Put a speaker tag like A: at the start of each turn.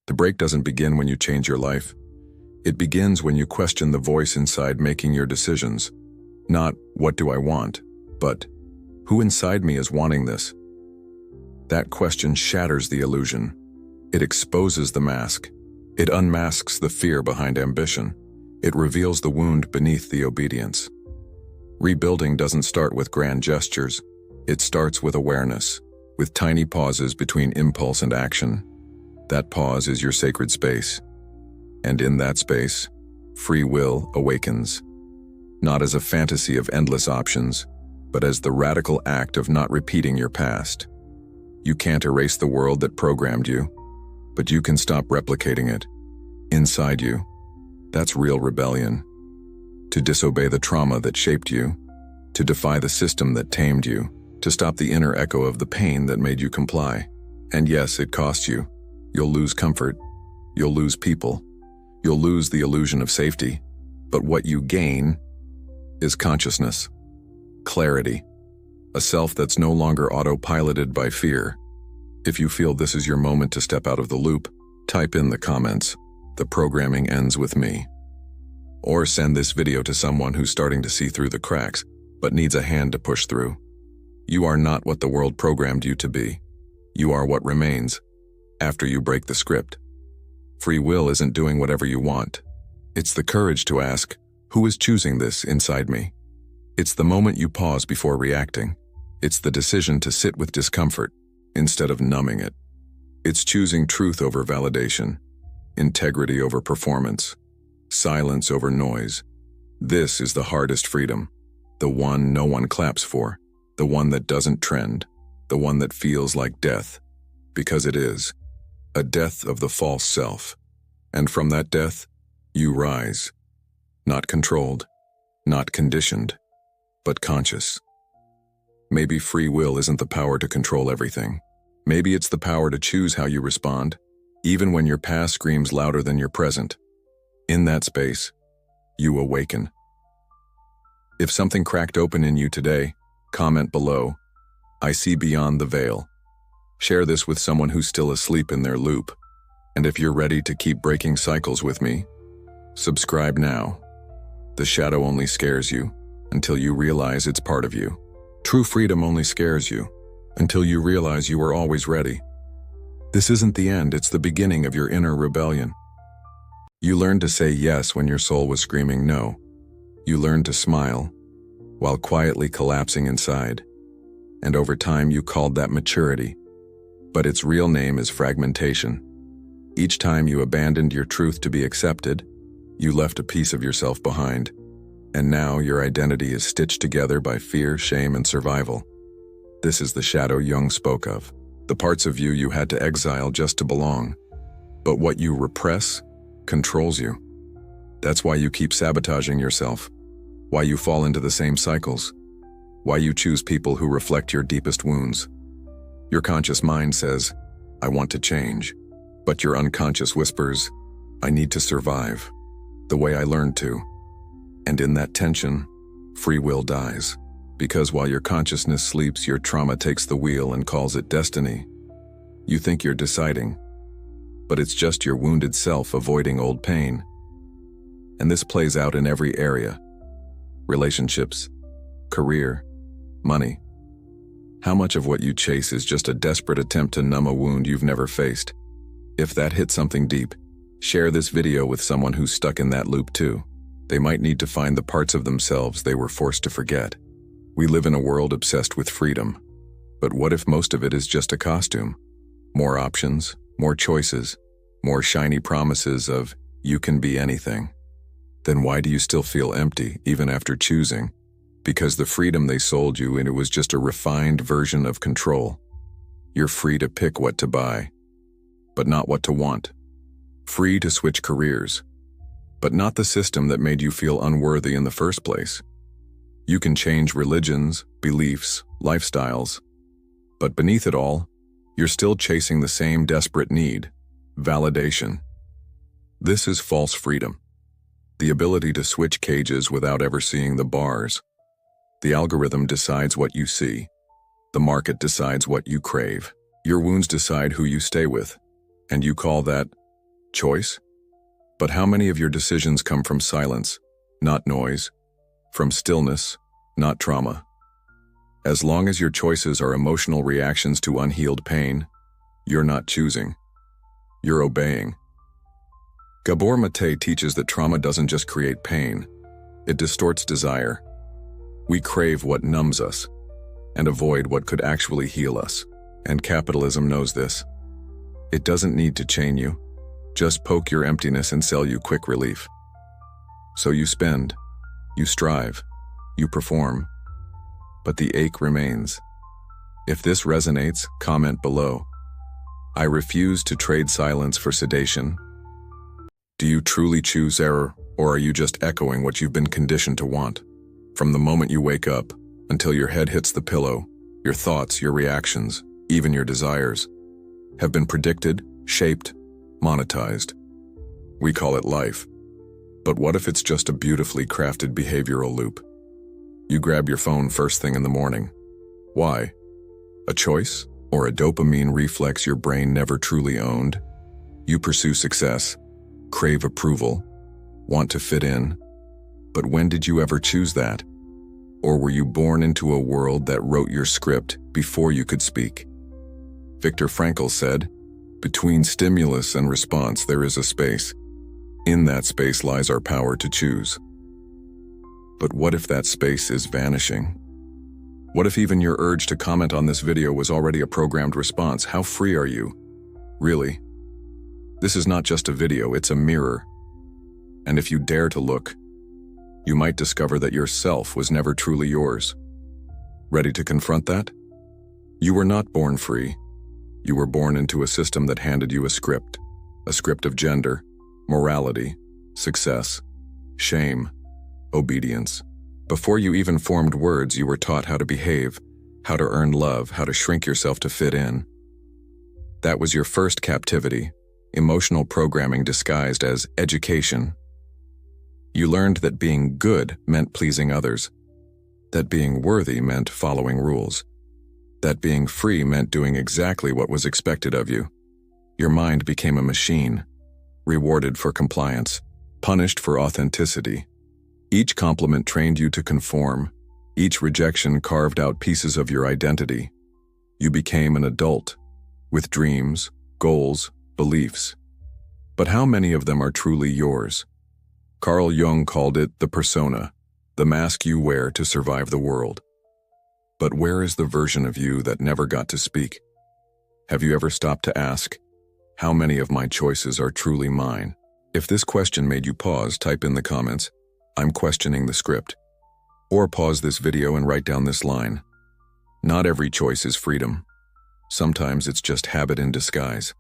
A: The break doesn't begin when you change your life. It begins when you question the voice inside making your decisions. Not, what do I want? But, who inside me is wanting this? That question shatters the illusion. It exposes the mask. It unmasks the fear behind ambition. It reveals the wound beneath the obedience. Rebuilding doesn't start with grand gestures. It starts with awareness, with tiny pauses between impulse and action. That pause is your sacred space. And in that space, free will awakens. Not as a fantasy of endless options, but as the radical act of not repeating your past. You can't erase the world that programmed you, but you can stop replicating it. Inside you, that's real rebellion. To disobey the trauma that shaped you, to defy the system that tamed you, to stop the inner echo of the pain that made you comply. And yes, it costs you. You'll lose comfort. You'll lose people. You'll lose the illusion of safety. But what you gain is consciousness, clarity, a self that's no longer autopiloted by fear. If you feel this is your moment to step out of the loop, type in the comments, "The programming ends with me." Or send this video to someone who's starting to see through the cracks, but needs a hand to push through. You are not what the world programmed you to be. You are what remains after you break the script. Free will isn't doing whatever you want. It's the courage to ask, who is choosing this inside me? It's the moment you pause before reacting. It's the decision to sit with discomfort instead of numbing it. It's choosing truth over validation, integrity over performance, silence over noise. This is the hardest freedom, the one no one claps for, the one that doesn't trend, the one that feels like death, because it is. A death of the false self. And from that death, you rise. Not controlled, not conditioned, but conscious. Maybe free will isn't the power to control everything. Maybe it's the power to choose how you respond, even when your past screams louder than your present. In that space, you awaken. If something cracked open in you today, comment below, "I see beyond the veil." Share this with someone who's still asleep in their loop. And if you're ready to keep breaking cycles with me, subscribe now. The shadow only scares you until you realize it's part of you. True freedom only scares you until you realize you were always ready. This isn't the end, it's the beginning of your inner rebellion. You learned to say yes when your soul was screaming no. You learned to smile while quietly collapsing inside. And over time you called that maturity. But its real name is fragmentation. Each time you abandoned your truth to be accepted, you left a piece of yourself behind. And now your identity is stitched together by fear, shame, and survival. This is the shadow Jung spoke of, the parts of you you had to exile just to belong. But what you repress controls you. That's why you keep sabotaging yourself, why you fall into the same cycles, why you choose people who reflect your deepest wounds. Your conscious mind says, "I want to change," but your unconscious whispers, "I need to survive the way I learned to." And in that tension, free will dies. Because while your consciousness sleeps, your trauma takes the wheel and calls it destiny. You think you're deciding, but it's just your wounded self avoiding old pain. And this plays out in every area: relationships, career, money. How much of what you chase is just a desperate attempt to numb a wound you've never faced? If that hit something deep, share this video with someone who's stuck in that loop too. They might need to find the parts of themselves they were forced to forget. We live in a world obsessed with freedom. But what if most of it is just a costume? More options, more choices, more shiny promises of, you can be anything. Then why do you still feel empty, even after choosing? Because the freedom they sold you, and it was just a refined version of control. You're free to pick what to buy, but not what to want. Free to switch careers, but not the system that made you feel unworthy in the first place. You can change religions, beliefs, lifestyles, but beneath it all, you're still chasing the same desperate need: validation. This is false freedom. The ability to switch cages without ever seeing the bars. The algorithm decides what you see. The market decides what you crave. Your wounds decide who you stay with. And you call that choice? But how many of your decisions come from silence, not noise, from stillness, not trauma? As long as your choices are emotional reactions to unhealed pain, you're not choosing. You're obeying. Gabor Mate teaches that trauma doesn't just create pain, it distorts desire. We crave what numbs us and avoid what could actually heal us. And capitalism knows this. It doesn't need to chain you, just poke your emptiness and sell you quick relief. So you spend, you strive, you perform, but the ache remains. If this resonates, comment below. I refuse to trade silence for sedation. Do you truly choose error, or are you just echoing what you've been conditioned to want? From the moment you wake up until your head hits the pillow, your thoughts, your reactions, even your desires, have been predicted, shaped, monetized. We call it life. But what if it's just a beautifully crafted behavioral loop? You grab your phone first thing in the morning. Why? A choice? Or a dopamine reflex your brain never truly owned? You pursue success, crave approval, want to fit in. But when did you ever choose that? Or were you born into a world that wrote your script before you could speak? Viktor Frankl said, "Between stimulus and response there is a space. In that space lies our power to choose." But what if that space is vanishing? What if even your urge to comment on this video was already a programmed response? How free are you? Really? This is not just a video, it's a mirror. And if you dare to look, you might discover that yourself was never truly yours. Ready to confront that? You were not born free. You were born into a system that handed you a script of gender, morality, success, shame, obedience. Before you even formed words, you were taught how to behave, how to earn love, how to shrink yourself to fit in. That was your first captivity, emotional programming disguised as education. You learned that being good meant pleasing others, that being worthy meant following rules, that being free meant doing exactly what was expected of you. Your mind became a machine, rewarded for compliance, punished for authenticity. Each compliment trained you to conform. Each rejection carved out pieces of your identity. You became an adult, with dreams, goals, beliefs. But how many of them are truly yours? Carl Jung called it the persona, the mask you wear to survive the world. But where is the version of you that never got to speak? Have you ever stopped to ask, how many of my choices are truly mine? If this question made you pause, type in the comments, "I'm questioning the script." Or pause this video and write down this line. Not every choice is freedom. Sometimes it's just habit in disguise.